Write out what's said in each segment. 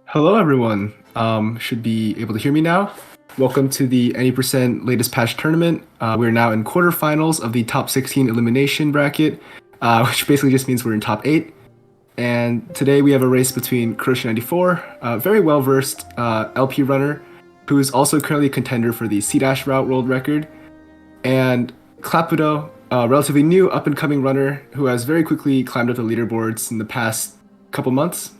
Hello, everyone. Should be able to hear me now. Welcome to the Any% latest patch tournament. We're now in quarterfinals of the top 16 elimination bracket, which basically just means we're in top 8. And today we have a race between Kuroshi 94, a very well versed LP runner, who is also currently a contender for the C-Dash route world record, and Klapudo, a relatively new up and coming runner who has very quickly climbed up the leaderboards in the past couple months.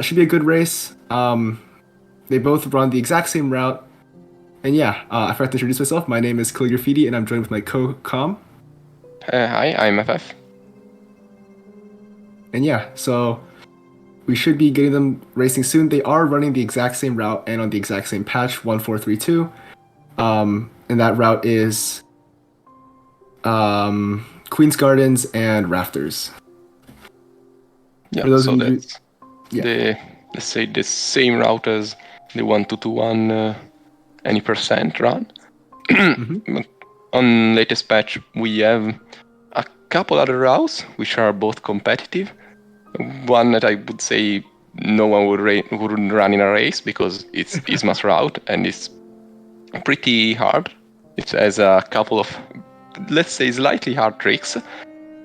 Should be a good race. They both run the exact same route. And yeah, I forgot to introduce myself. My name is Calligraffiti, and I'm joined with my co-com. Hi, I'm FF. And yeah, so we should be getting them racing soon. They are running the exact same route and on the exact same patch, 1432. And that route is Queen's Gardens and Rafters. Yeah, For those so of you, that's let's say the same route as the 1221 any percent run. But on latest patch we have a couple other routes which are both competitive. One that I would say no one wouldn't run in a race because it's Isma's route and it's pretty hard. It has a couple of, let's say, slightly hard tricks.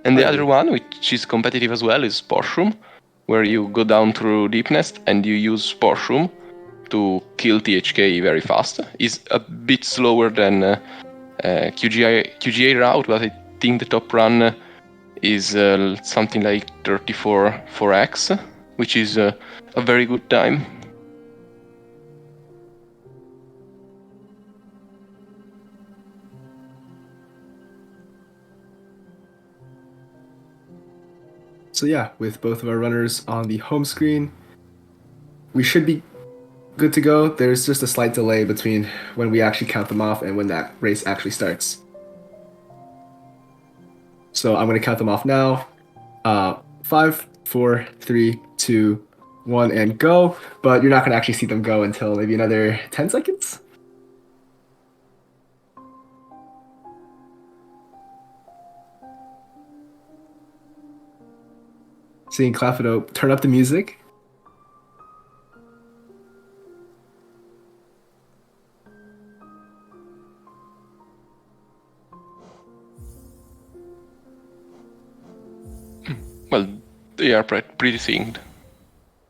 And the other one, which is competitive as well, is Sport Room, where you go down through Deepness and you use Sport Room to kill THK very fast. It's a bit slower than QGA route, but I think the top run is something like 34 4x, which is a very good time. So yeah, with both of our runners on the home screen, we should be good to go. There's just a slight delay between when we actually count them off and when that race actually starts. So I'm going to count them off now. 5, 4, 3, 2, 1, and go. But you're not going to actually see them go until maybe another 10 seconds. Seeing Klapudo turn up the music. Well, they are pretty synced.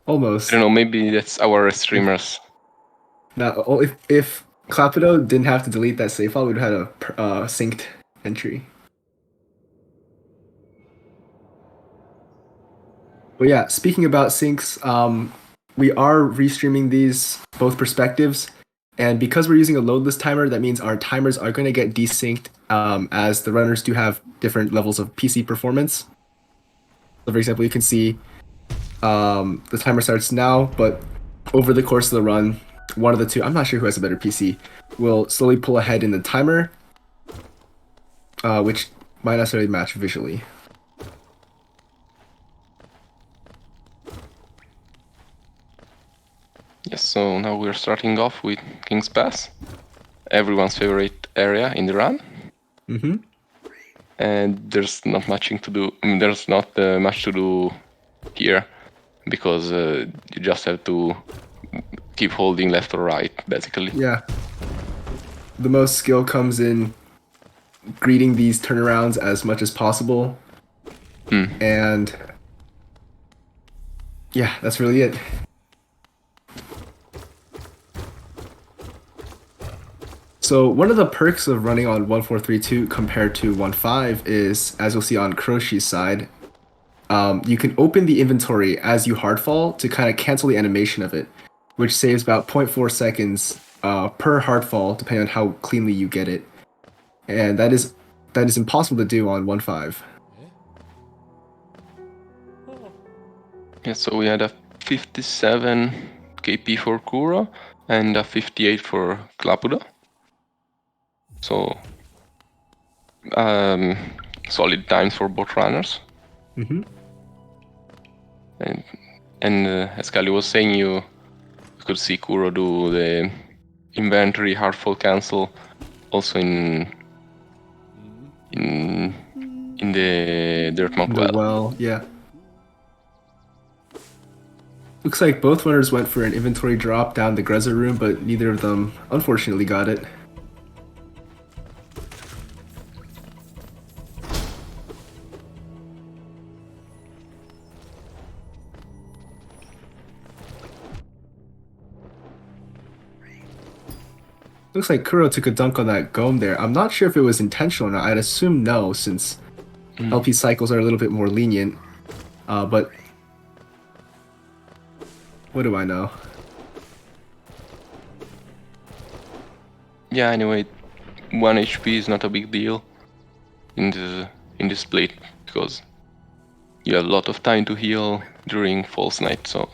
Almost. I don't know, maybe that's our streamers. Now, if Klapudo didn't have to delete that save file, we'd have had a synced entry. But yeah, speaking about syncs, we are restreaming these both perspectives. And because we're using a loadless timer, that means our timers are going to get desynced as the runners do have different levels of PC performance. So for example, you can see the timer starts now, but over the course of the run, one of the two, I'm not sure who has a better PC, will slowly pull ahead in the timer, which might not necessarily match visually. Yes, so now we're starting off with King's Pass, everyone's favorite area in the run. And there's not much to do. There's not much to do here because you just have to keep holding left or right, basically. Yeah. The most skill comes in greeting these turnarounds as much as possible. And yeah, that's really it. So one of the perks of running on 1432 compared to 15 is, as you'll see on Kuroshi's side, you can open the inventory as you hardfall to kind of cancel the animation of it, which saves about 0.4 seconds per hardfall, depending on how cleanly you get it. And that is impossible to do on 15. Yeah, so we had a 57 KP for Kuro and a 58 for Klapudo. So solid times for both runners. And as Kali was saying, you could see Kuro do the inventory hardfall cancel also in the dirt mob well. Well, yeah. Looks like both runners went for an inventory drop down the Grezza room, but neither of them unfortunately got it. Looks like Kuro took a dunk on that Gome there. I'm not sure if it was intentional or not. I'd assume no, since LP cycles are a little bit more lenient. But what do I know? Yeah, anyway, 1 HP is not a big deal in the split, because you have a lot of time to heal during False Night, so...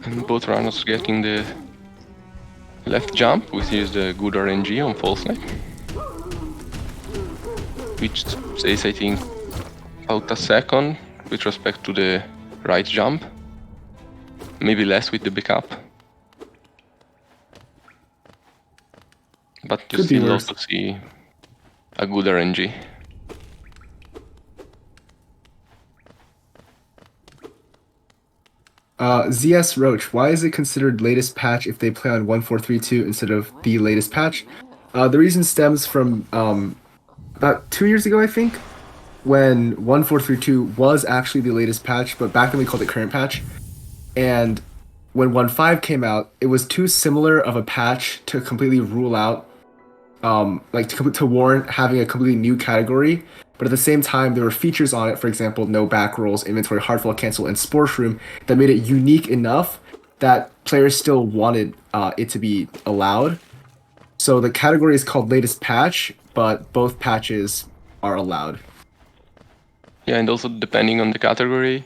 And both runners getting the left jump, which is the good RNG on False Night. Which says, I think, about a second with respect to the right jump. Maybe less with the backup. But you still also see a good RNG. ZS Roach, why is it considered latest patch if they play on 1432 instead of the latest patch? The reason stems from about 2 years ago, I think, when 1432 was actually the latest patch, but back then we called it current patch. And when 1.5 came out, it was too similar of a patch to completely rule out, to warrant having a completely new category. But at the same time, there were features on it, for example, no back rolls, inventory, hardfall cancel, and Sports Room, that made it unique enough that players still wanted it to be allowed. So the category is called latest patch, but both patches are allowed. Yeah, and also depending on the category,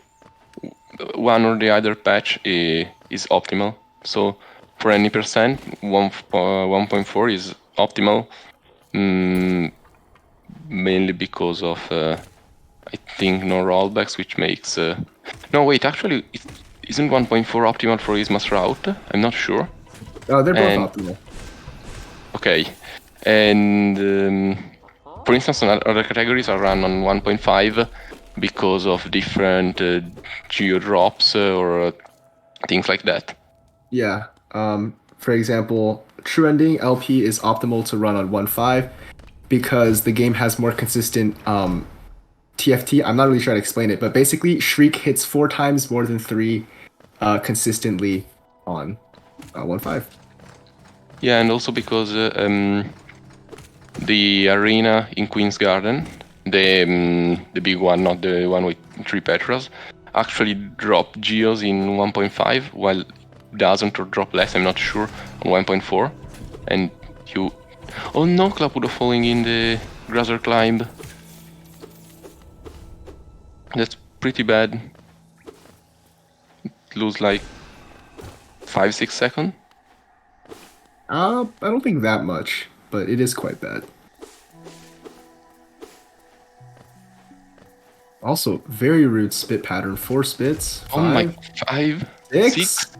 one or the other patch is optimal. So for any percent, 1.4 is optimal, mainly because of, I think, no rollbacks, which makes... No, wait, actually, isn't 1.4 optimal for Isma's route? I'm not sure. They're both optimal. Okay, and for instance, other categories are run on 1.5 because of different geo drops or things like that. Yeah. For example, True Ending LP is optimal to run on 1.5 because the game has more consistent TFT. I'm not really sure how to explain it, but basically Shriek hits 4 times more than 3 consistently on 1.5. Yeah, and also because the arena in Queen's Garden, the big one, not the one with 3 Petras, actually drop geos in 1.5, while it doesn't, or drop less, I'm not sure, on 1.4. And you... Oh no, Klapudo falling in the Grasser climb. That's pretty bad. Lose like 5-6 seconds. I don't think that much, but it is quite bad. Also, very rude spit pattern. 4 spits. 5, oh my, 5, 6, 6,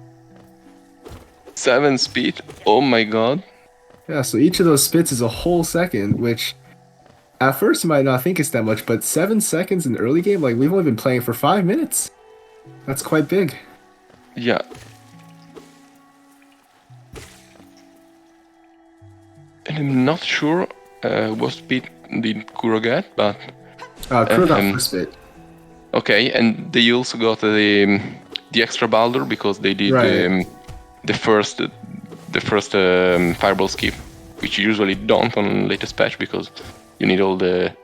7 speed. Oh my god. Yeah, so each of those spits is a whole second, which at first you might not think it's that much, but 7 seconds in the early game, like we've only been playing for 5 minutes. That's quite big. Yeah. And I'm not sure what speed did Kuro get, but... Kuro got first spit. Okay, and they also got the extra Baldur because they did the first fireball skip, which you usually don't on latest patch because you need all the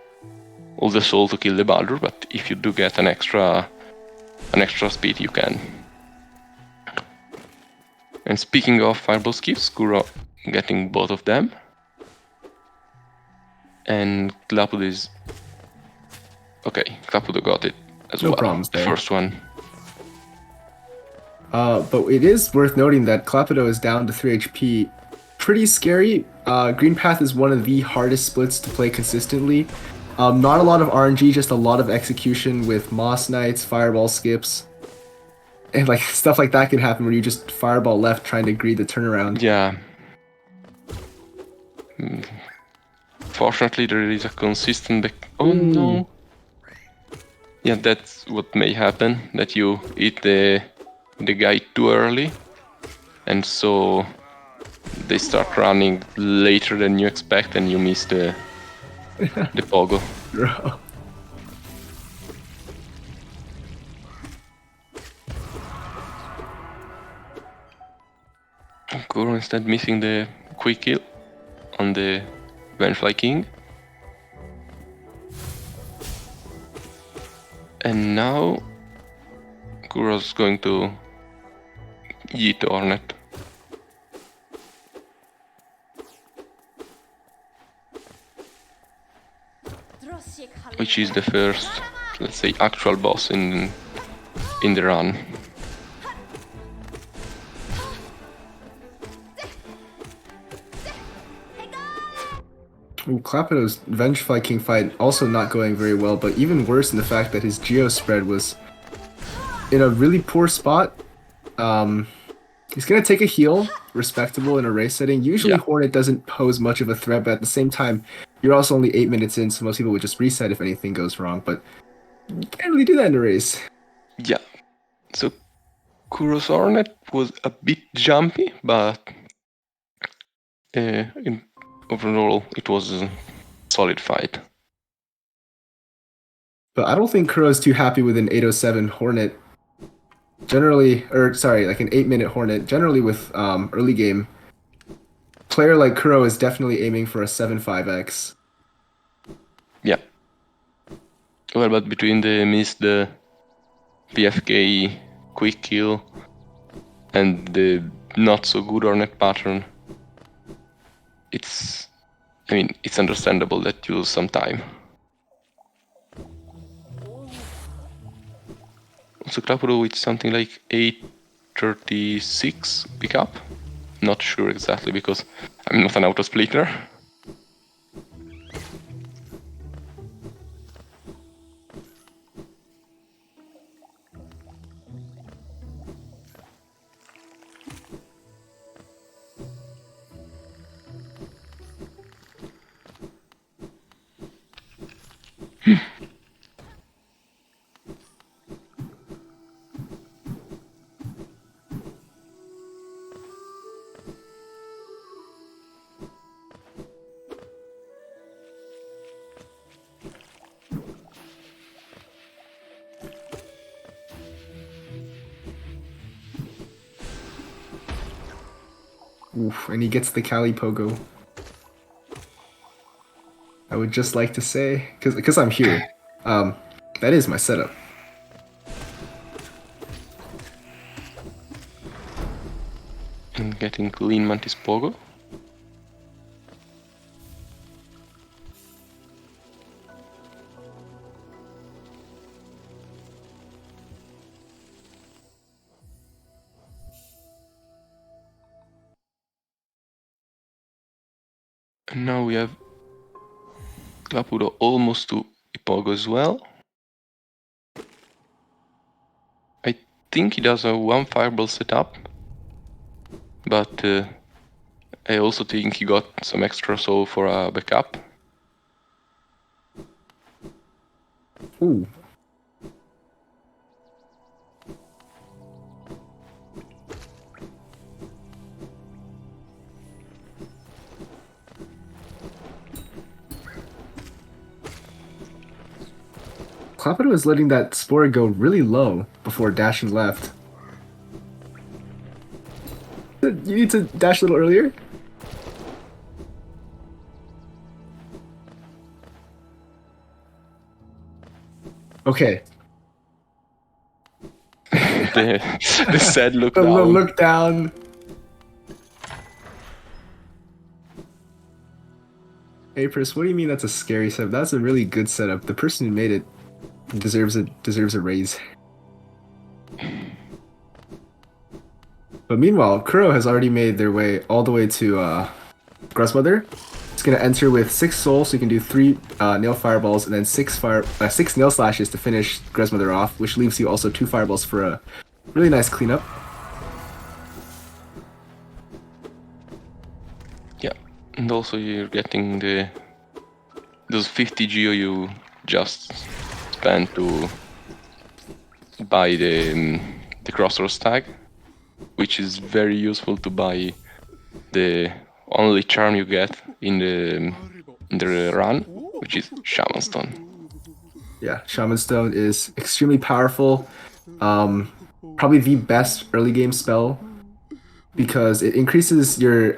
soul to kill the Baldur. But if you do get an extra speed, you can. And speaking of fireball skips, Kuro getting both of them. And Klapudo is... Okay, Klapudo got it as No well. problems The there. first one. But it is worth noting that Klapudo is down to 3 HP. Pretty scary. Green Path is one of the hardest splits to play consistently. Not a lot of RNG, just a lot of execution with Moss Knights, Fireball skips. And like stuff like that can happen where you just Fireball left trying to greed the turnaround. Yeah. Fortunately, there is a consistent back... Oh no! Yeah, that's what may happen, that you eat the guy too early, and so they start running later than you expect, and you miss the pogo. Bro. Kuro instead missing the quick kill on the Vengefly King. And now Kuro's going to yeet the Hornet. Which is the first, let's say, actual boss in the run. Ooh, Klapudo's Vengefly King fight also not going very well, but even worse in the fact that his Geo spread was in a really poor spot. He's gonna take a heal, respectable in a race setting. Usually Yeah. Hornet doesn't pose much of a threat, but at the same time, you're also only 8 minutes in, so most people would just reset if anything goes wrong, but you can't really do that in a race. Yeah. So Kuro's Hornet was a bit jumpy, but in overall it was a solid fight. But I don't think Kuro's too happy with an 807 Hornet. Generally, or sorry, like an 8-minute Hornet. Generally with early game, player like Kuro is definitely aiming for a 7.5x. Yeah. Well, but between the missed PFK quick kill and the not so good Hornet pattern, it's understandable that you lose some time. So Klapudo with something like 836 pickup. Not sure exactly because I'm not an auto splitter. Oof, and he gets the Cali Pogo. I would just like to say, because I'm here, that is my setup. And getting clean Mantis Pogo. And now we have Klapudo almost to Ipogo as well. I think he does a one fireball setup, but I also think he got some extra soul for a backup. Ooh. Klapudo is letting that Spore go really low before dashing left. You need to dash a little earlier? Okay. The sad look The down. look down. Apris, what do you mean that's a scary setup? That's a really good setup. The person who made it deserves a raise. But meanwhile, Kuro has already made their way all the way to Gruzmother. It's gonna enter with 6 souls, so you can do 3 nail fireballs and then 6 nail slashes to finish Gruzmother off, which leaves you also 2 fireballs for a really nice cleanup. Yeah, and also you're getting those 50 geo you just spent to buy the crossroads tag, which is very useful to buy the only charm you get in the run, which is Shaman Stone. Yeah, Shaman Stone is extremely powerful. Probably the best early game spell because it increases your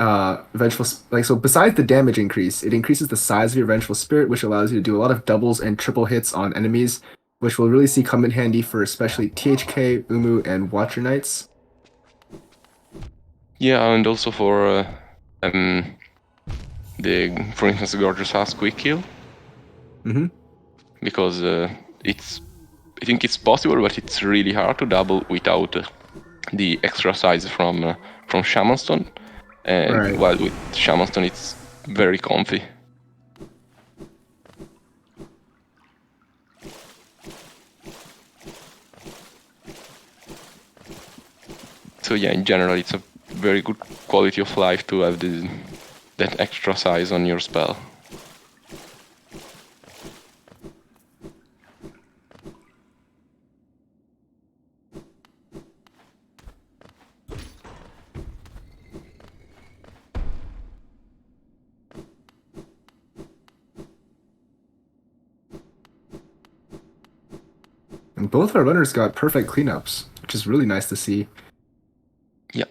vengeful so besides the damage increase, it increases the size of your vengeful spirit, which allows you to do a lot of doubles and triple hits on enemies, which will really see come in handy for especially THK, Umu, and Watcher Knights. Yeah, and also for for instance, the Gorgeous House quick kill. Mm-hmm. Because I think it's possible, but it's really hard to double without the extra size from Shaman Stone. And Right. while with Shaman Stone, it's very comfy. So yeah, in general, it's a very good quality of life to have that extra size on your spell. And both our runners got perfect cleanups, which is really nice to see. Yeah.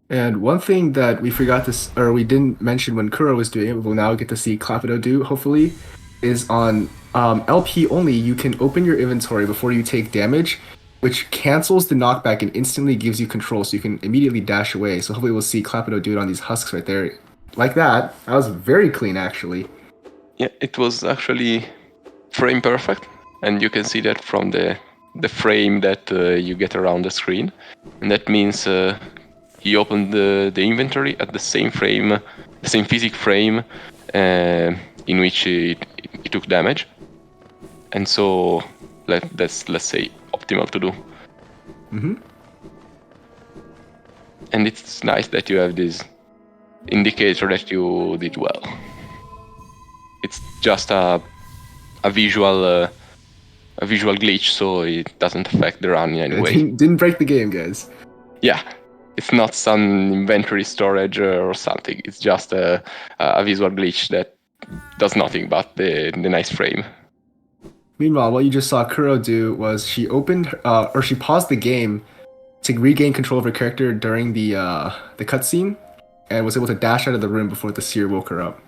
And one thing that we forgot to, or we didn't mention when Kuro was doing it, but we'll now get to see Klapudo do, hopefully, is on LP only, you can open your inventory before you take damage, which cancels the knockback and instantly gives you control, so you can immediately dash away. So hopefully we'll see Klapudo do it on these husks right there. Like that. That was very clean, actually. Yeah, it was actually frame perfect, and you can see that from the frame that you get around the screen, and that means he opened the inventory at the same frame, the same physic frame in which he took damage, and so that's, let's say, optimal to do. Mm-hmm. And it's nice that you have this indicator that you did well. It's just a visual glitch, so it doesn't affect the run in any way. Didn't break the game, guys. Yeah, it's not some inventory storage or something. It's just a visual glitch that does nothing but the nice frame. Meanwhile, what you just saw Kuro do was she opened, or she paused the game to regain control of her character during the cutscene, and was able to dash out of the room before the seer woke her up.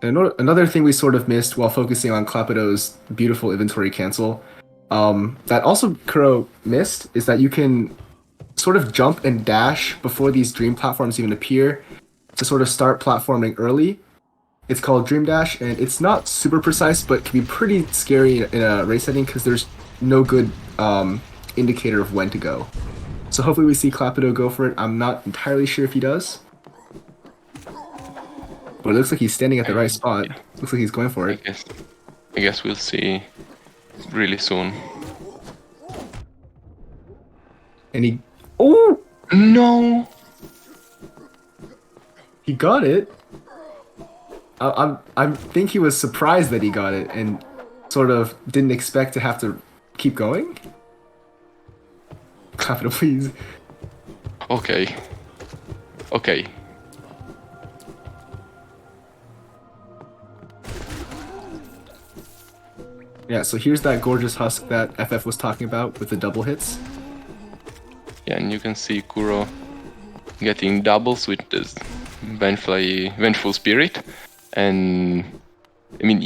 And another thing we sort of missed while focusing on Klapudo's beautiful inventory cancel, that also Kuro missed, is that you can sort of jump and dash before these dream platforms even appear to sort of start platforming early. It's called Dream Dash, and it's not super precise, but can be pretty scary in a race setting because there's no good indicator of when to go. So hopefully we see Klapudo go for it. I'm not entirely sure if he does. But it looks like he's standing at the right spot. Yeah. Looks like he's going for it. I guess we'll see really soon. And he... Oh! No! He got it. I think he was surprised that he got it and sort of didn't expect to have to keep going. Klapudo, please. Okay. Okay. Yeah, so here's that gorgeous husk that FF was talking about with the double hits. Yeah, and you can see Kuro getting doubles with this vengeful spirit, and I mean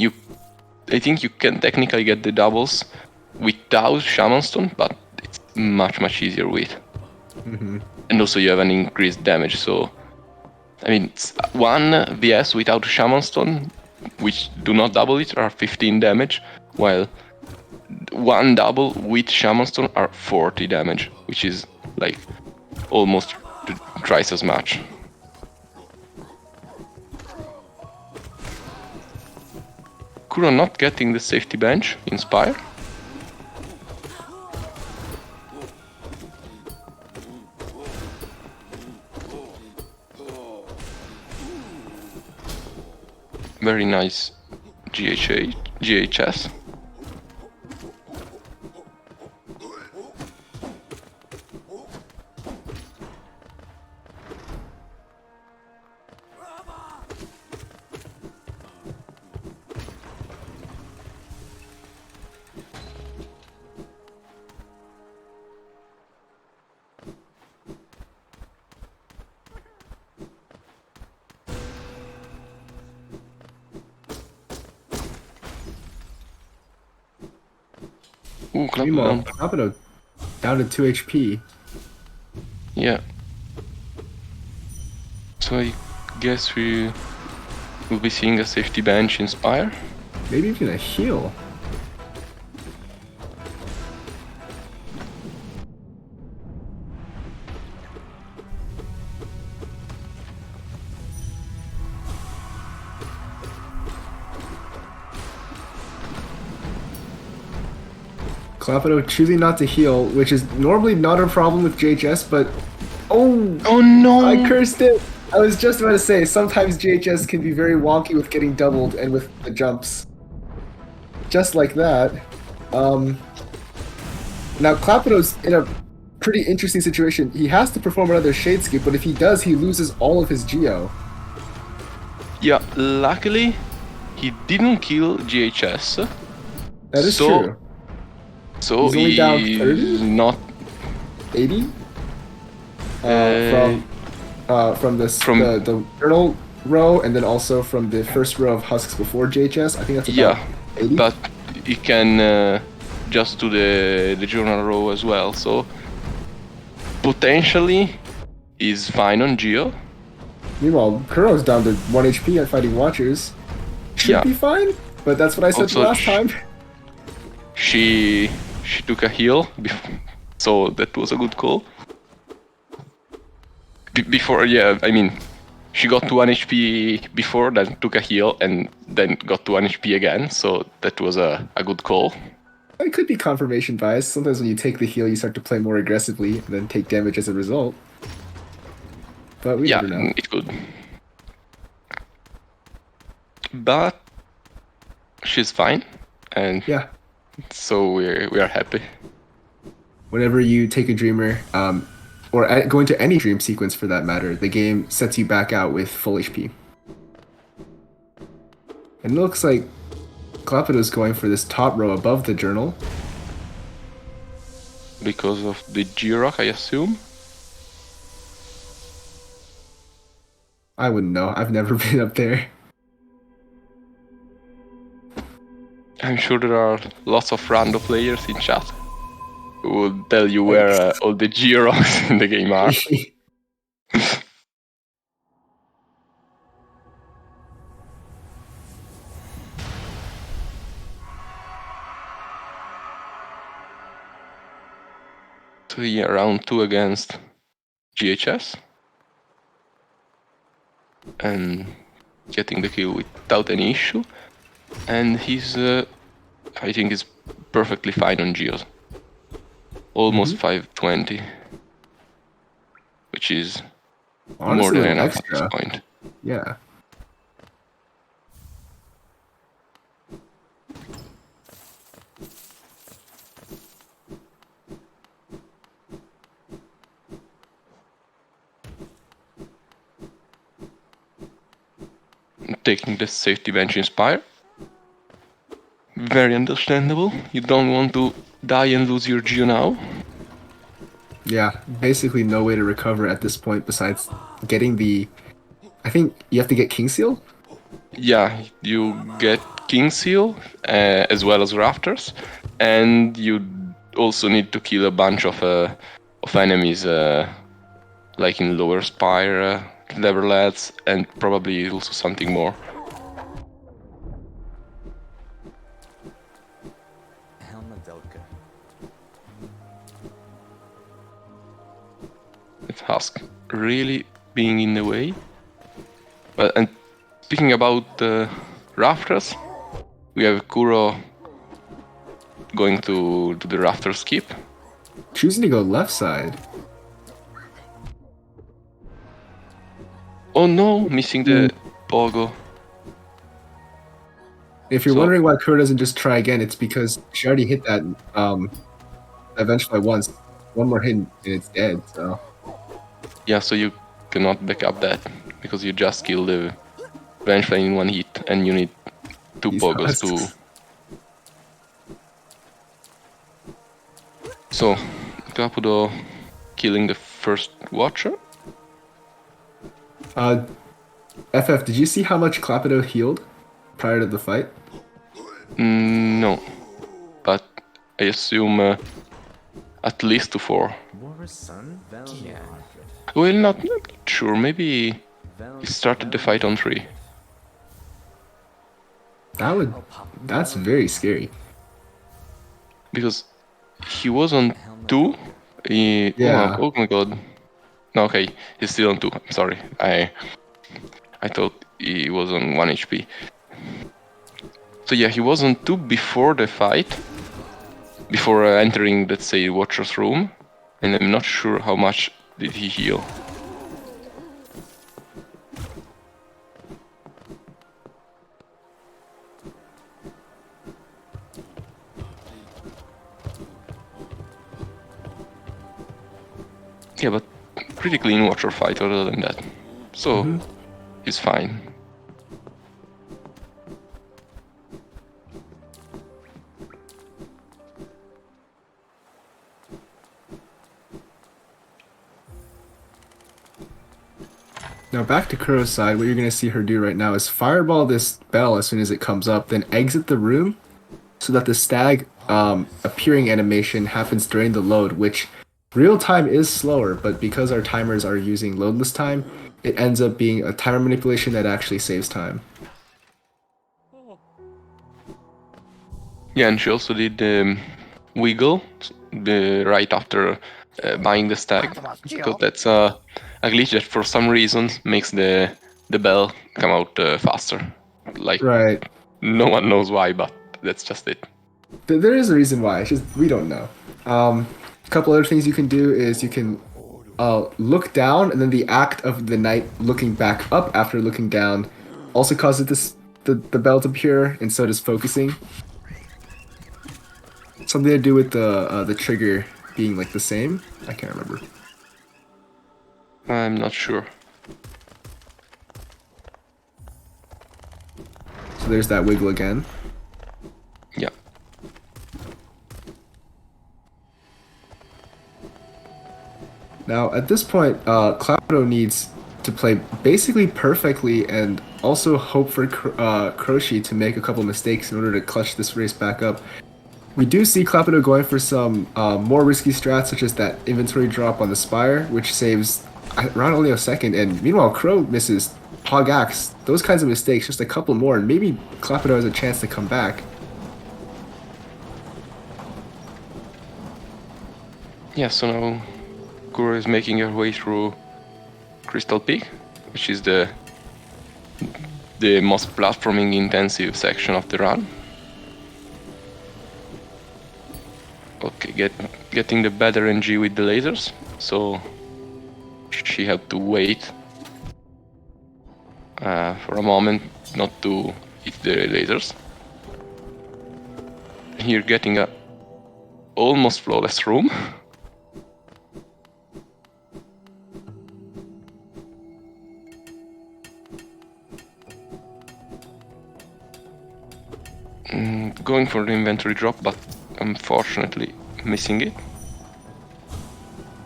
I think you can technically get the doubles without Shaman Stone, but it's much easier with. And also you have an increased damage, so I mean, it's 1 VS without Shaman Stone, which do not double it, are 15 damage, while 1 double with Shaman Stone are 40 damage, which is like almost twice as much. Kuro not getting the safety bench, Inspire. Very nice GHS. Ooh, Klapudo. Klapudo down to 2 HP. Yeah. So I guess we will be seeing a safety bench Inspire. Maybe even a heal. Klapudo choosing not to heal, which is normally not a problem with JHS, but oh no! I cursed it! I was just about to say, sometimes JHS can be very wonky with getting doubled and with the jumps. Just like that. Now Klapudo's in a pretty interesting situation. He has to perform another Shade Skip, but if he does, he loses all of his Geo. Yeah, luckily he didn't kill GHS. That is true. So he's only down 30? Not 80? From the journal row, and then also from the first row of husks before JHS. I think that's about 80. But he can just do the journal row as well. So potentially he's fine on Geo. Meanwhile, Kuro's down to 1 HP at fighting Watchers. Should be fine, but that's what I said Also, last time. She took a heal, so that was a good call. Before, yeah, I mean, she got to 1 HP before, then took a heal, and then got to 1 HP again, so that was a good call. It could be confirmation bias. Sometimes when you take the heal, you start to play more aggressively, and then take damage as a result. But we never know. Yeah, it could. But she's fine, and yeah, so we are happy. Whenever you take a dreamer, or go into any dream sequence for that matter, the game sets you back out with full HP. And it looks like Klapudo's going for this top row above the journal. Because of the G-Rock, I assume? I wouldn't know. I've never been up there. I'm sure there are lots of random players in chat who will tell you where all the G-Rocks in the game are. So yeah, round 2 against GHS. And getting the kill without any issue. And he's, I think he's perfectly fine on Geos. Almost 520. Which is honestly more than enough extra. at this point. Yeah. Taking the safety bench Inspire. Very understandable. You don't want to die and lose your Geo now. Yeah, basically no way to recover at this point besides getting the... I think you have to get King Seal? Yeah, you get king seal, as well as rafters, and you also need to kill a bunch of enemies, like in lower spire, lever lads, and probably also something more. With Husk really being in the way. But and speaking about the rafters, we have Kuro going to the rafter skip. Choosing to go left side. Oh no, missing the pogo. If you're wondering why Kuro doesn't just try again, it's because she already hit that eventually once. One more hit and it's dead, so. Yeah, so you cannot back up that because you just killed the Vengeflame in one hit and you need two pogos to. So, Klapudo killing the first Watcher. FF, did you see how much Klapudo healed prior to the fight? No, but I assume at least to 4. Well, not sure. Maybe he started the fight on 3. That's very scary. Because he was on 2. Yeah. Oh my god. No, okay, he's still on 2. I'm sorry. I thought he was on 1 HP. So yeah, he was on 2 before the fight. Before entering, let's say, Watcher's room. And I'm not sure how much did he heal. Yeah, but pretty clean Watcher fight other than that. So, he's fine. Now back to Kuro's side, what you're going to see her do right now is fireball this bell as soon as it comes up, then exit the room so that the stag appearing animation happens during the load, which real time is slower, but because our timers are using loadless time, it ends up being a timer manipulation that actually saves time. Yeah, and she also did wiggle right after buying the stag, because that's a glitch that for some reason makes the bell come out faster. Like, right. No one knows why, but that's just it. There is a reason why. It's just we don't know. A couple other things you can do is you can look down, and then the act of the knight looking back up after looking down also causes the bell to appear, and so does focusing. Something to do with the trigger being like the same. I can't remember. I'm not sure. So there's that wiggle again. Yeah. Now at this point, Klapudo needs to play basically perfectly and also hope for Kuroshi to make a couple mistakes in order to clutch this race back up. We do see Klapudo going for some more risky strats, such as that inventory drop on the Spire, which saves around only a second, and meanwhile Crow misses Hog Axe. Those kinds of mistakes, just a couple more, and maybe Klapudo has a chance to come back. Yeah, so now Kuro is making her way through Crystal Peak, which is the most platforming intensive section of the run. Okay, getting the better NG with the lasers, so she had to wait for a moment not to hit the lasers. Here getting a almost flawless room. Going for the inventory drop, but unfortunately missing it.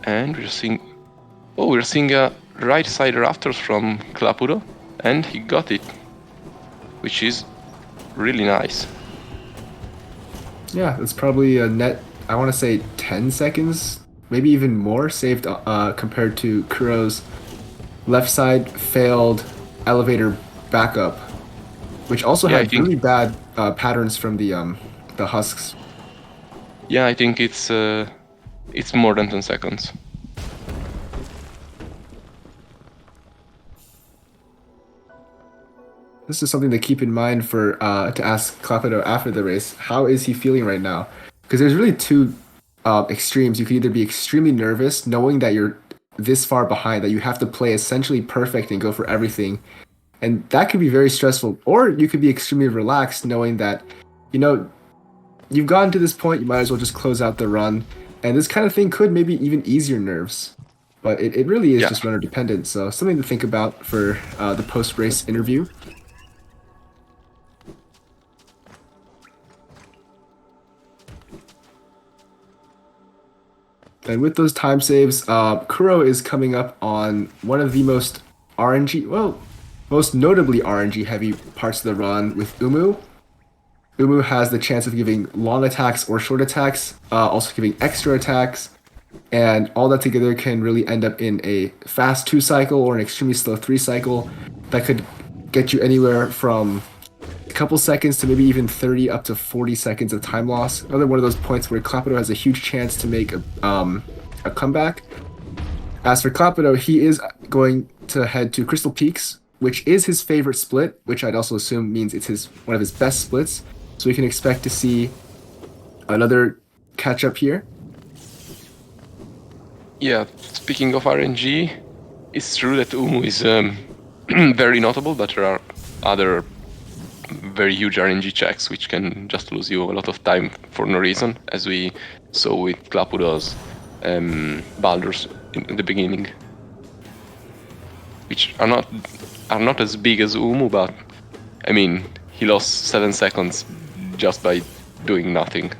And we're seeing a right side rafters from Klapudo, and he got it, which is really nice. Yeah, it's probably a net, I want to say 10 seconds, maybe even more saved compared to Kuro's left side failed elevator backup, which also Yeah, I had think. really bad patterns from the husks. Yeah, I think it's more than 10 seconds. This is something to keep in mind for to ask Klapudo after the race. How is he feeling right now? Because there's really two extremes. You could either be extremely nervous, knowing that you're this far behind, that you have to play essentially perfect and go for everything, and that could be very stressful. Or you could be extremely relaxed, knowing that, you know, you've gotten to this point, you might as well just close out the run. And this kind of thing could maybe even ease your nerves. But it really is Yeah. just runner dependent. So something to think about for the post race interview. And with those time saves, Kuro is coming up on one of the most RNG, well, most notably RNG heavy parts of the run with Umu. Umu has the chance of giving long attacks or short attacks, also giving extra attacks, and all that together can really end up in a fast 2 cycle or an extremely slow 3 cycle that could get you anywhere from a couple seconds to maybe even 30 up to 40 seconds of time loss. Another one of those points where Klapudo has a huge chance to make a comeback. As for Klapudo, he is going to head to Crystal Peaks, which is his favorite split, which I'd also assume means it's one of his best splits. So we can expect to see another catch up here. Yeah, speaking of RNG, it's true that Umu is very notable, but there are other very huge RNG checks which can just lose you a lot of time for no reason, as we saw with Klapudo's Baldur's in the beginning, which are not as big as Umu, but I mean, he lost 7 seconds just by doing nothing.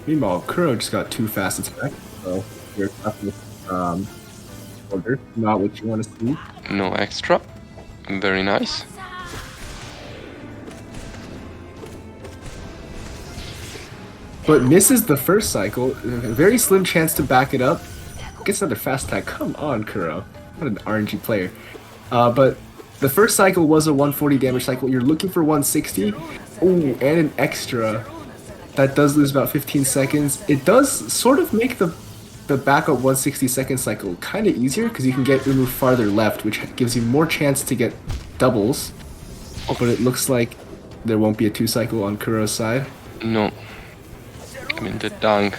Meanwhile, Kuro just got 2 fast attacks, so you're left with order, not what you want to see. No extra. Very nice. But misses the first cycle. A very slim chance to back it up. Gets another fast attack. Come on, Kuro. What an RNG player. But the first cycle was a 140 damage cycle. You're looking for 160. Ooh, and an extra. That does lose about 15 seconds. It does sort of make the backup 160-second cycle kind of easier because you can get Umu farther left, which gives you more chance to get doubles. But it looks like there won't be a 2 cycle on Kuro's side. No. I mean, the dunk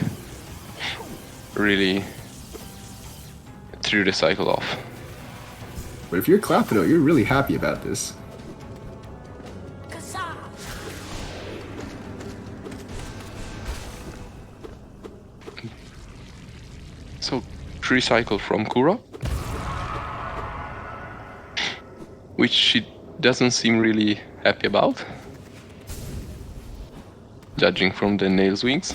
really threw the cycle off. But if you're Klapudo, you're really happy about this. So, 3 cycle from Kuro, which she doesn't seem really happy about, judging from the nail swings.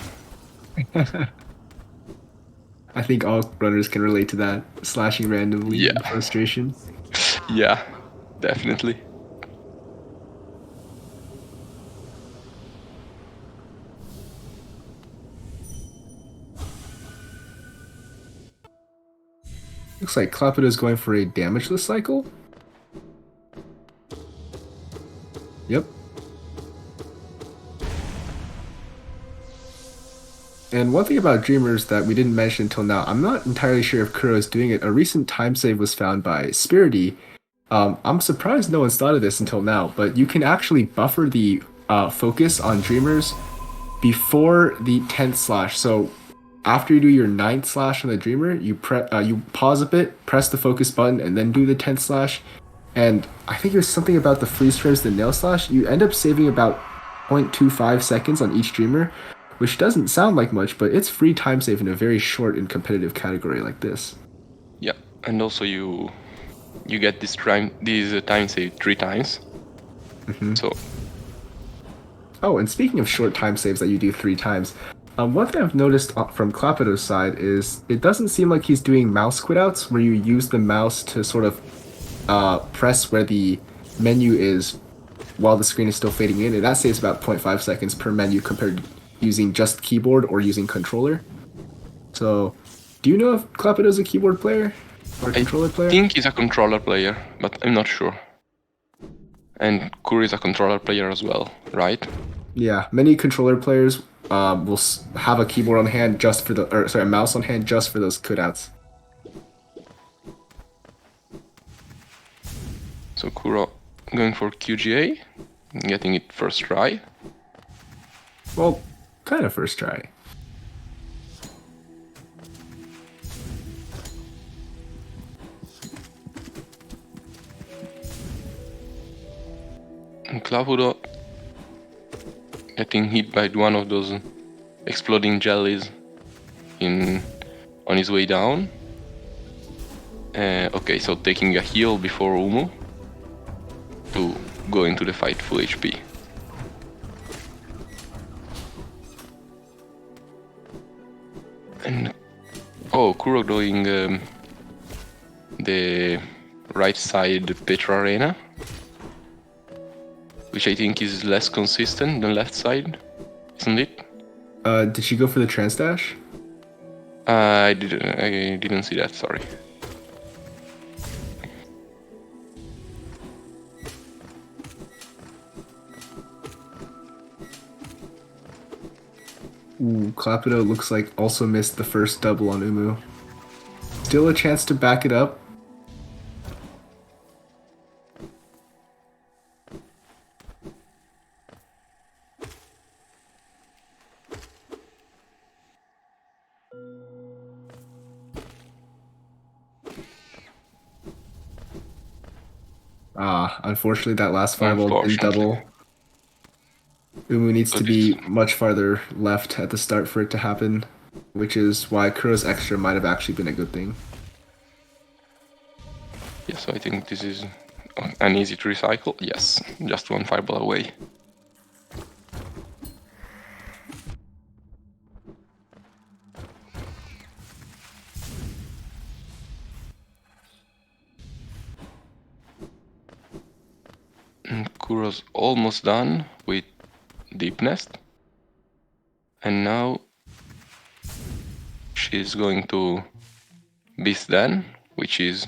I think all runners can relate to that, slashing randomly, Yeah. and frustration. Yeah, definitely. Looks like Klapudo is going for a damageless cycle. Yep. And one thing about Dreamers that we didn't mention until now, I'm not entirely sure if Kuro is doing it. A recent time save was found by Spirity. I'm surprised no one's thought of this until now, but you can actually buffer the focus on Dreamers before the 10th slash. So after you do your 9th slash on the Dreamer, you pause a bit, press the focus button, and then do the 10th slash. And I think there's something about the freeze frames, the nail slash. You end up saving about 0.25 seconds on each Dreamer, which doesn't sound like much, but it's free time save in a very short and competitive category like this. Yeah, and also you get this time save 3 times. Mm-hmm. So. Oh, and speaking of short time saves that you do 3 times, one thing I've noticed from Klapudo's side is it doesn't seem like he's doing mouse quitouts where you use the mouse to sort of press where the menu is while the screen is still fading in, and that saves about 0.5 seconds per menu compared to using just keyboard or using controller. So, do you know if Klapudo is a keyboard player or a I controller player? think he's a controller player, but I'm not sure. And Kuro is a controller player as well, right? Yeah, many controller players will have a keyboard on hand just for a mouse on hand just for those cutouts. So Kuro going for QGA, getting it first try. Well, kind of first try. And Klapudo getting hit by one of those exploding jellies on his way down. Okay, so taking a heal before Umu to go into the fight full HP. And Kuro doing the right side Petra Arena, which I think is less consistent than left side, isn't it? Did she go for the trans dash? I didn't see that. Sorry. Ooh, Klapudo looks like also missed the first double on Umu. Still a chance to back it up. Unfortunately that last fireball didn't double. Umu needs to be much farther left at the start for it to happen, which is why Kuro's extra might have actually been a good thing. Yes, I think this is an easy to recycle. Yes, just one fireball away. Kuro's almost done with Deep Nest. And now she's going to Beast Den, which is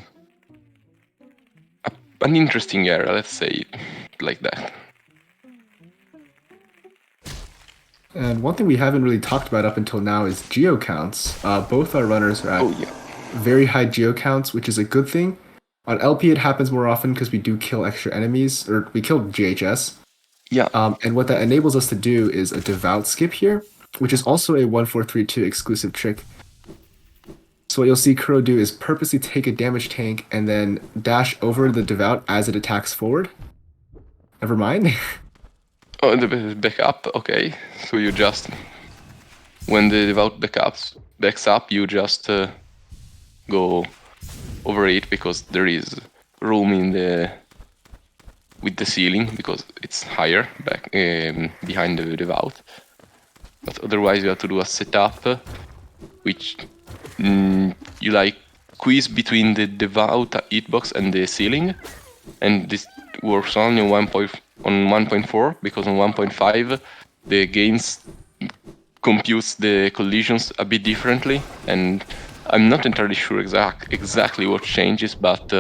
an interesting area, let's say it like that. And one thing we haven't really talked about up until now is geo counts. Both our runners are at very high geo counts, which is a good thing. On LP, it happens more often because we do kill extra enemies, or we kill GHS. Yeah. And what that enables us to do is a devout skip here, which is also a 1432 exclusive trick. So what you'll see Kuro do is purposely take a damage tank and then dash over the devout as it attacks forward. Never mind. Oh, the backup, okay. So you just, when the devout backs up, you just go over it because there is room with the ceiling because it's higher back behind the devout. But otherwise you have to do a setup which you like squeeze between the devout hitbox and the ceiling, and this works only on 1.4 because on 1.5 the games computes the collisions a bit differently, and I'm not entirely sure exactly what changes, but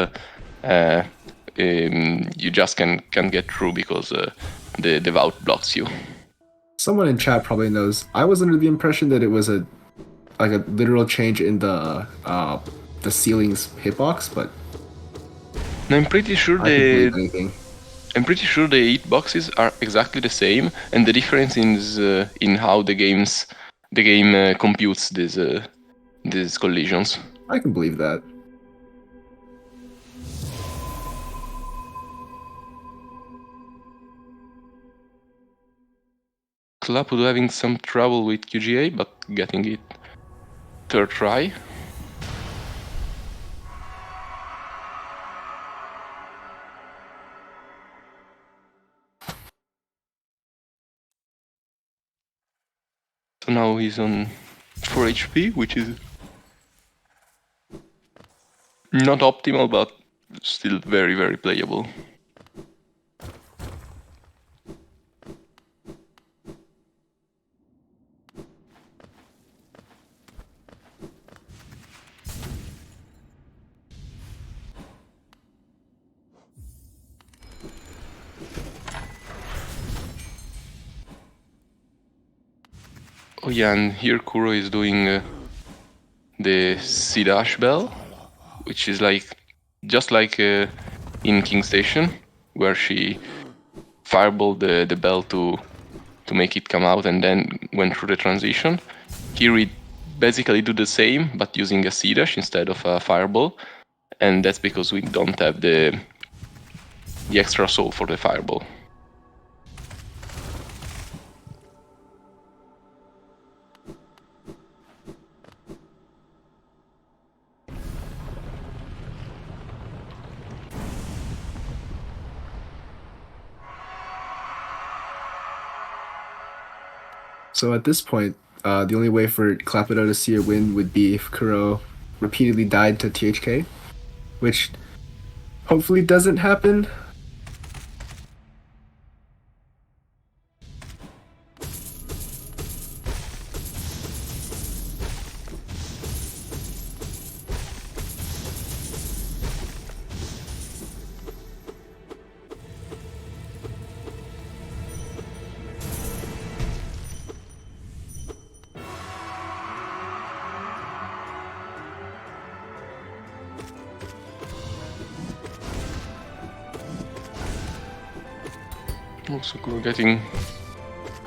you just can get through because the devout blocks you. Someone in chat probably knows. I was under the impression that it was a literal change in the ceiling's hitbox, but no, I'm pretty sure the hitboxes are exactly the same, and the difference is in how the game computes these collisions. I can believe that. Klapudo having some trouble with QGA, but getting it third try. So now he's on 4 HP, which is not optimal, but still very, very playable. Oh yeah, and here Kuro is doing the C-dash bell, which is like just like in King Station, where she fireballed the bell to make it come out and then went through the transition. Here we basically do the same, but using a C-dash instead of a fireball, and that's because we don't have the extra soul for the fireball. So at this point, the only way for Klapudo to see a win would be if Kuro repeatedly died to THK, which hopefully doesn't happen. Also, we're getting.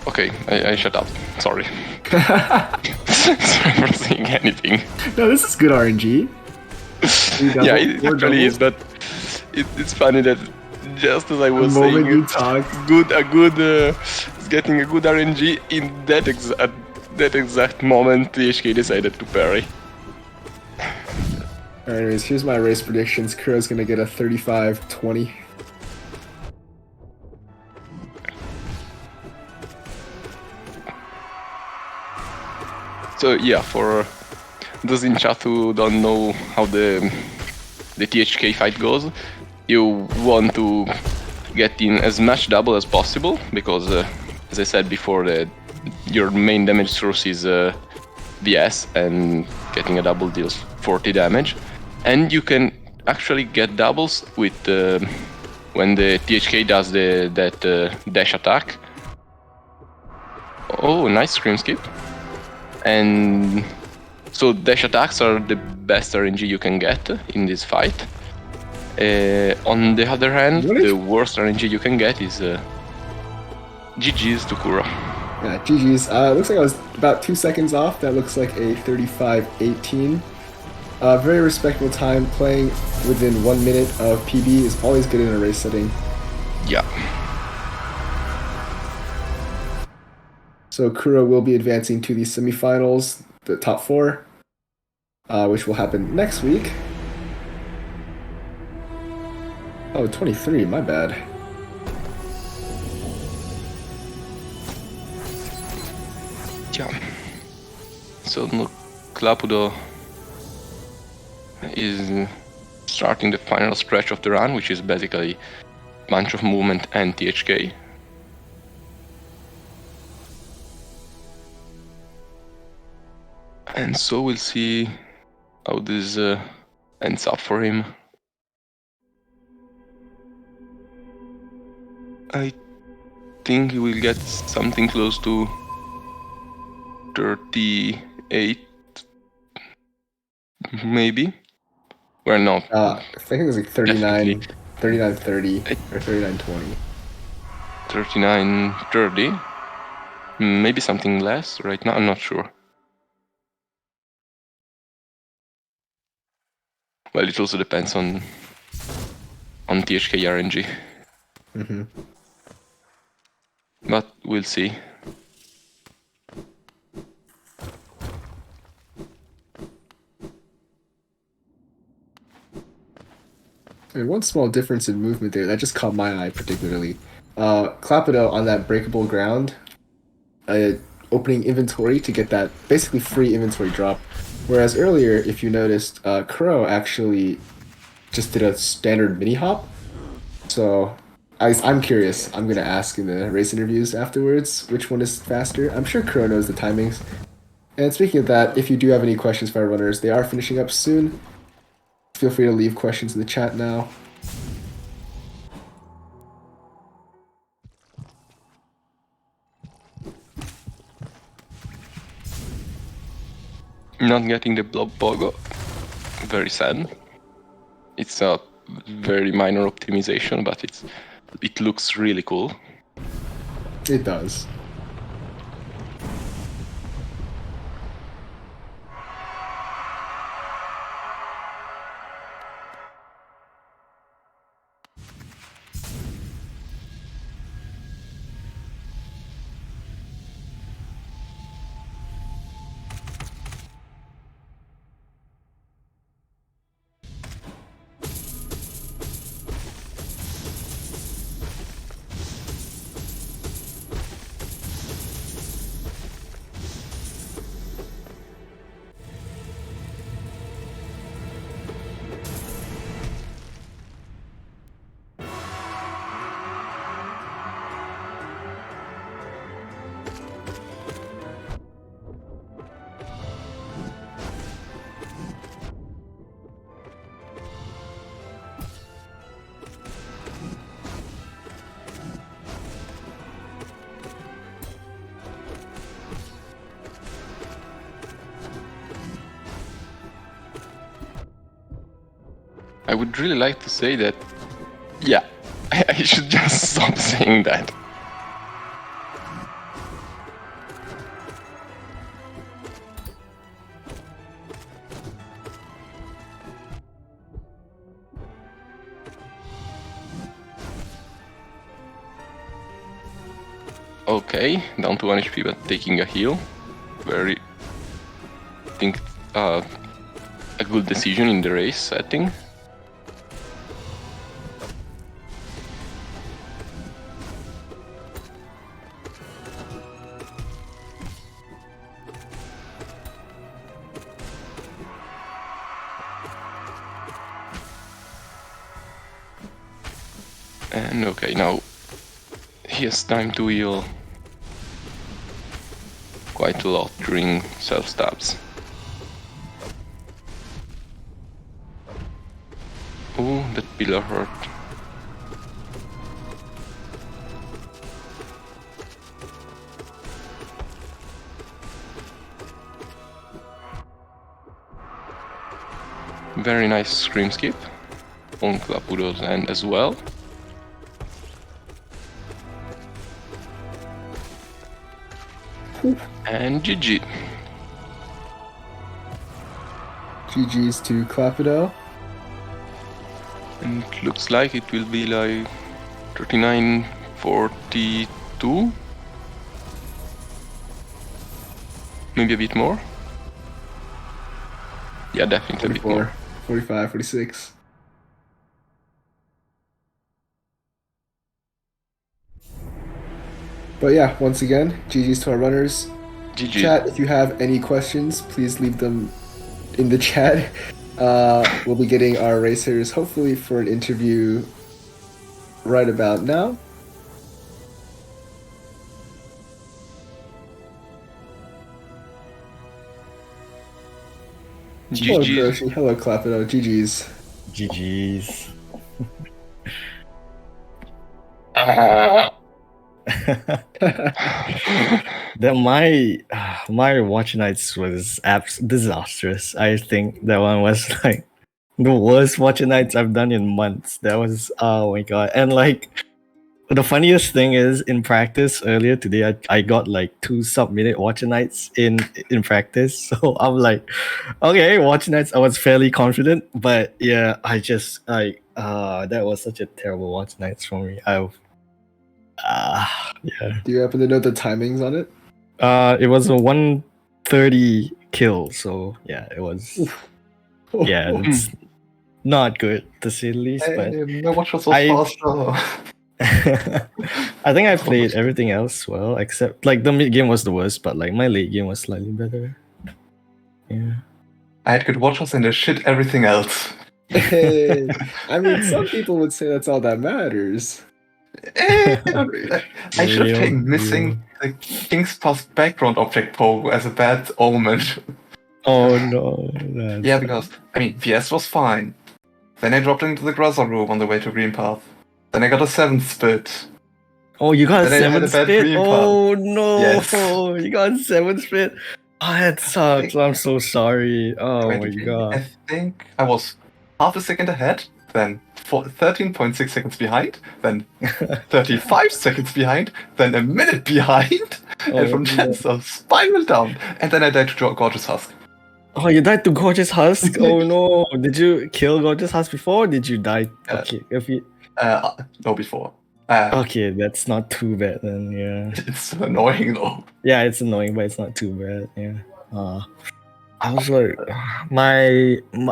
Okay, I shut up. Sorry. Sorry for saying anything. No, this is good RNG. Yeah, it actually is, but it's funny that just as I was saying, you talk. getting a good RNG in that exact moment, THK decided to parry. Alright, anyways, here's my race predictions. Kuro's gonna get a 35-20. So yeah, for those in chat who don't know how the THK fight goes, you want to get in as much double as possible because, as I said before, your main damage source is VS, and getting a double deals 40 damage, and you can actually get doubles with when the THK does that dash attack. Oh, nice scream skip. And so dash attacks are the best RNG you can get in this fight. On the other hand, the worst RNG you can get is GG's to Kuro. Yeah, GG's. Looks like I was about 2 seconds off. That looks like a 35-18. Very respectable time. Playing within 1 minute of PB is always good in a race setting. Yeah. So Kuro will be advancing to the semifinals, the top 4, which will happen next week. Oh, 23, my bad. Yeah. So Klapudo is starting the final stretch of the run, which is basically bunch of movement and THK. And so we'll see how this ends up for him. I think he will get something close to 38, maybe. We're not. I think it was like 39, 39-30 or 39-20. 39-30. Maybe something less right now, I'm not sure. Well, it also depends on THK RNG. Mm-hmm. But we'll see. And one small difference in movement there that just caught my eye particularly. Klapudo on that breakable ground, opening inventory to get that basically free inventory drop. Whereas earlier, if you noticed, Kuro actually just did a standard mini hop. So I'm curious. I'm gonna ask in the race interviews afterwards which one is faster. I'm sure Kuro knows the timings. And speaking of that, if you do have any questions for our runners, they are finishing up soon. Feel free to leave questions in the chat now. Not getting the blob pogo. Very sad. It's a very minor optimization, but it looks really cool. It does. I would really like to say that, yeah, I should just stop saying that. Okay, down to 1 HP but taking a heal. Very, I think, a good decision in the race setting. And okay, now he has time to heal quite a lot during self-stabs. Oh, that pillar hurt. Very nice scream skip on Klapudo's end as well. And GG. GG's to Klapudo. And it looks like it will be like 39-42. Maybe a bit more. Yeah, definitely a bit more. 45, 46. But yeah, once again, GG's to our runners. GG. Chat, if you have any questions, please leave them in the chat. We'll be getting our racers hopefully for an interview right about now. Hello, Kuroshi. Hello, Klapudo. GG's. GG's. My watch nights was disastrous. I think that one was like the worst watch nights I've done in months. That was, oh my god. And like the funniest thing is in practice earlier today I got like 2 sub-minute watch nights in practice. So I'm like, okay, watch nights I was fairly confident, but yeah, that was such a terrible watch nights for me. Yeah. Do you happen to know the timings on it? It was a 130 kill, so yeah, it was. Yeah, it's not good to say the least. But my watch was so fast. I think I played everything else well, except like the mid game was the worst, but like my late game was slightly better. Yeah. I had good watches and I shit everything else. Hey, I mean, some people would say that's all that matters. I should have taken missing the King's Pass background object pogo as a bad omen. Oh no. Yeah, because, I mean, VS was fine. Then I dropped into the Grozzer room on the way to Green Path. Then I got a 7th spit. Oh, you got a Then I had a 7th bad spit? green Oh no. Yes. You got a 7th spit? Oh, that sucks. I'm so sorry. Oh my god. I think I was half a second ahead, then 13.6 seconds behind, then 35 seconds behind, then a minute behind, and from there, so spiral down. And then I died to Gorgeous Husk. Oh, you died to Gorgeous Husk? Oh no. Did you kill Gorgeous Husk before? Or did you die? Okay, if you... No, before. Okay, that's not too bad then, yeah. It's annoying though. Yeah, it's annoying, but it's not too bad, yeah. I was like,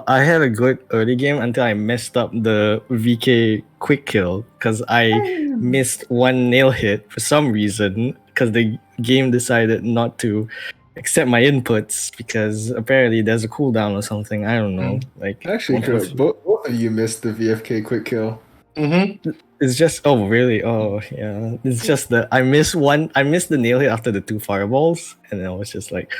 I had a good early game until I messed up the VK quick kill because I missed one nail hit for some reason because the game decided not to accept my inputs because apparently there's a cooldown or something. I don't know. Like Actually, both of you missed the VFK quick kill. Mm-hmm. it's just really yeah. It's just that I missed the nail hit after the 2 fireballs, and then I was just like,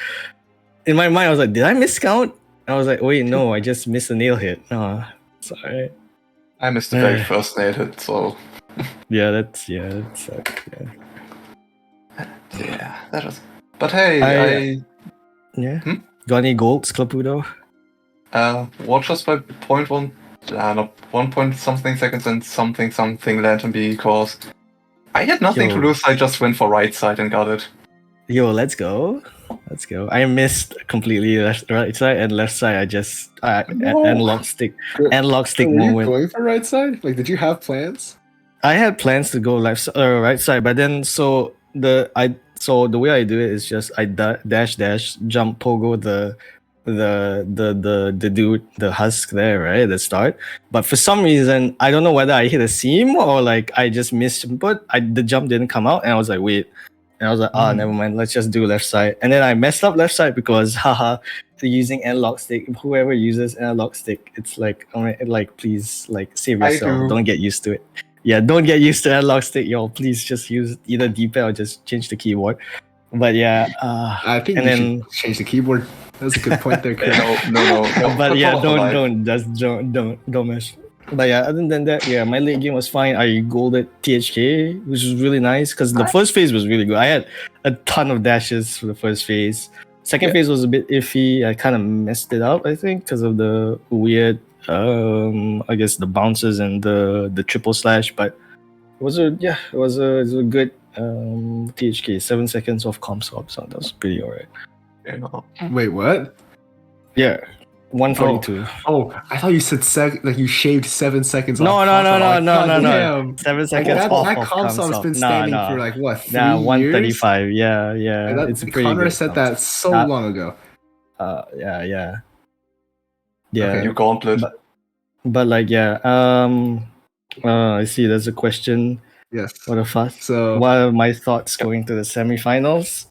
in my mind I was like, did I miscount? I was like, wait, no, I just missed the nail hit. Sorry. I missed the very first nail hit, so that sucks. yeah, that was. But hey, Yeah. Got any golds, Klapudo? watch us by 0.1, no, 1 point something seconds and something lantern because I had nothing to lose. I just went for right side and got it. Yo, let's go. I missed completely right side and left side. I just analog stick Were you moment. going for right side? Like, did you have plans? I had plans to go right side, but then so the way I do it is just I dash jump pogo the dude, the husk there, right at the start. But for some reason, I don't know whether I hit a seam or like I just missed input. The jump didn't come out, and I was like, wait. And I was like, never mind, let's just do left side. And then I messed up left side because, using analog stick. Whoever uses analog stick, it's like, please, like, save yourself. Don't get used to it. Yeah, don't get used to analog stick, y'all. Please just use either D-pad or just change the keyboard. But yeah, I think you should change the keyboard. That's a good point there, Chris. No. But yeah, don't mess. But yeah, other than that, yeah, my late game was fine. I golded THK, which was really nice because the first phase was really good. I had a ton of dashes for the first phase. Second phase was a bit iffy. I kind of messed it up, I think, because of the weird, I guess the bounces and the triple slash. But it was a good THK. 7 seconds of comp swap, so that was pretty alright. Wait, what? Yeah. 142. Oh, I thought you said you shaved 7 seconds no, off. No. 7 seconds off. That comp swap's been standing for like what? 3 135. years? Yeah. It's pretty Connor good said that so long ago. Yeah. Okay, you gauntlet. But like I see there's a question. Yes. What a fuss. So what are my thoughts going to the semifinals?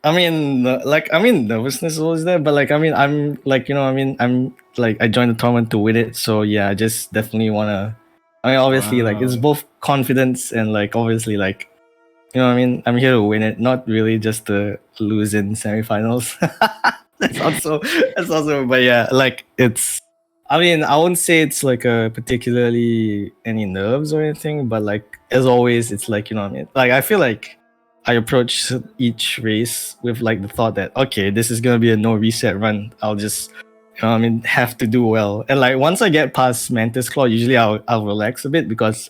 Nervousness is always there, but I'm I joined the tournament to win it, so yeah, I just definitely wanna. Obviously, it's both confidence and obviously, I'm here to win it, not really just to lose in semifinals. that's also, but yeah, it's. I won't say it's a particularly any nerves or anything, but as always, it's I feel like I approach each race with the thought that okay, this is gonna be a no reset run. I'll just have to do well. And once I get past Mantis Claw, usually I'll relax a bit because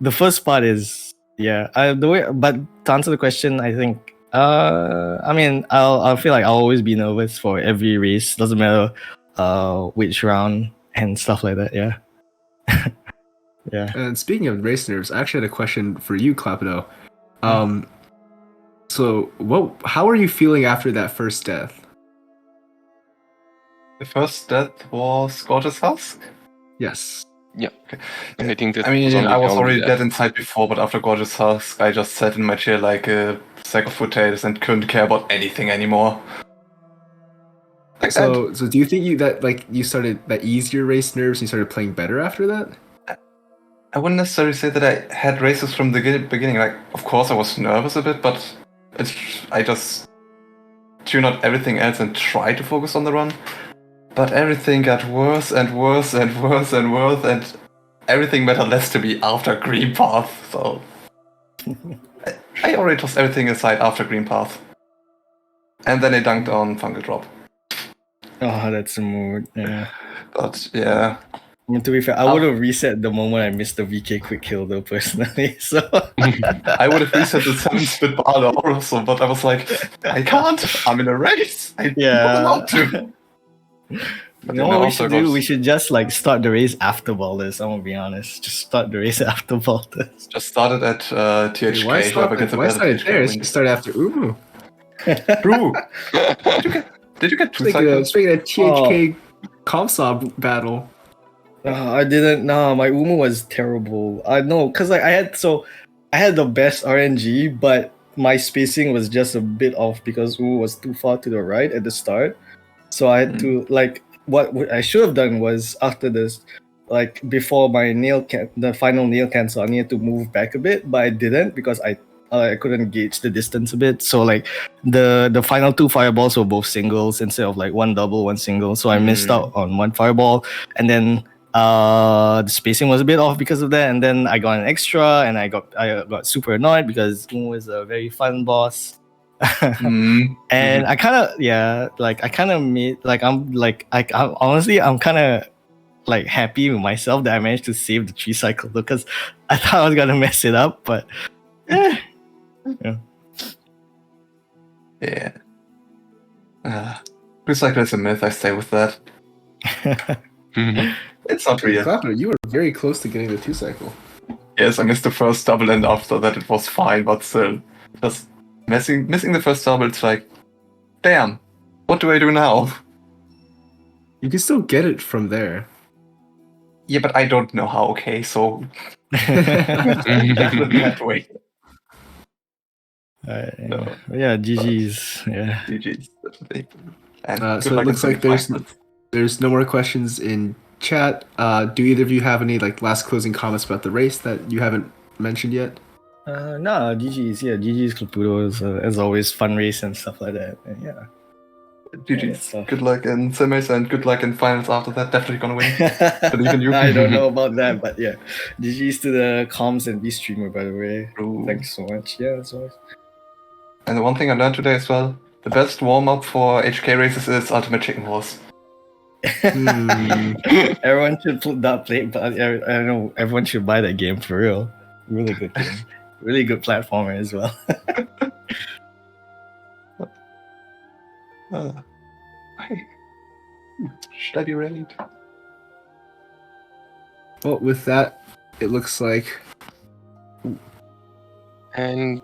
the first part is but to answer the question, I think I'll feel like I'll always be nervous for every race. Doesn't matter which round and stuff like that. Yeah. Yeah. And speaking of race nerves, I actually had a question for you, Klapudo. So, how are you feeling after that first death? The first death was Gorgeous Husk? Yes. Yeah. Okay. I think that I was already dead inside before, but after Gorgeous Husk, I just sat in my chair like a sack of potatoes and couldn't care about anything anymore. I So do you think you started that eased your race nerves and you started playing better after that? I wouldn't necessarily say that I had races from the beginning. Like, of course, I was nervous a bit, but I just tune out everything else and try to focus on the run. But everything got worse and worse and worse and worse, and everything mattered less to me after Green Path. So I already tossed everything aside after Green Path. And then I dunked on Fungal Drop. Oh, that's a mood. Yeah. But yeah. I mean, to be fair, I would have reset the moment I missed the VK quick kill though, personally. So I would have reset the 7-spit bar also, but I was like, I can't. I'm in a race. I'm not allowed to. You know what we should do? We should just like start the race after Baldur's. I'm gonna be honest. Just start the race after Baldur's. Just started at THK. Why start it there? It should start after Umu. True. Did you get 2 cycles? Speaking of THK Comsob battle. I didn't. Nah, my Umu was terrible. I know, cause like I had the best RNG, but my spacing was just a bit off because Umu was too far to the right at the start. So I had to like what I should have done was after this, like before my the final nail cancel, I needed to move back a bit, but I didn't because I couldn't gauge the distance a bit. So like the final 2 fireballs were both singles instead of like 1 double, 1 single. So I missed out on 1 fireball, and then the spacing was a bit off because of that. And then I got an extra, and I got super annoyed because Umu is a very fun boss. And I kind of made like I'm honestly I'm kind of like happy with myself that I managed to save the 3 cycle because I thought I was gonna mess it up, but yeah. 3 cycle is a myth. I stay with that. It's not real. Klapudo, you were very close to getting the 2 cycle. Yes, I missed the first double, and after that it was fine, but still, just missing the first double. It's like, damn, what do I do now? You can still get it from there. Yeah, but I don't know how. Okay, so that way. Yeah, GG's. Yeah, GG's. And so it looks like there's no more questions in chat. Do either of you have any like last closing comments about the race that you haven't mentioned yet? No, GG's. Yeah, GG's Klapudo is as always fun race and stuff like that. And yeah. GG's. Good luck in semis and good luck in finals after that. Definitely gonna win. Believe in you. I don't know about that, but yeah. GG's to the comms and B streamer, by the way. Ooh. Thanks so much. Yeah, that's always. And the one thing I learned today as well, the best warm-up for HK races is Ultimate Chicken Wars. Everyone should put that play, but I don't know, everyone should buy that game for real. Really good game. Really good platformer as well. Should I be ready? Well, with that, it looks like. And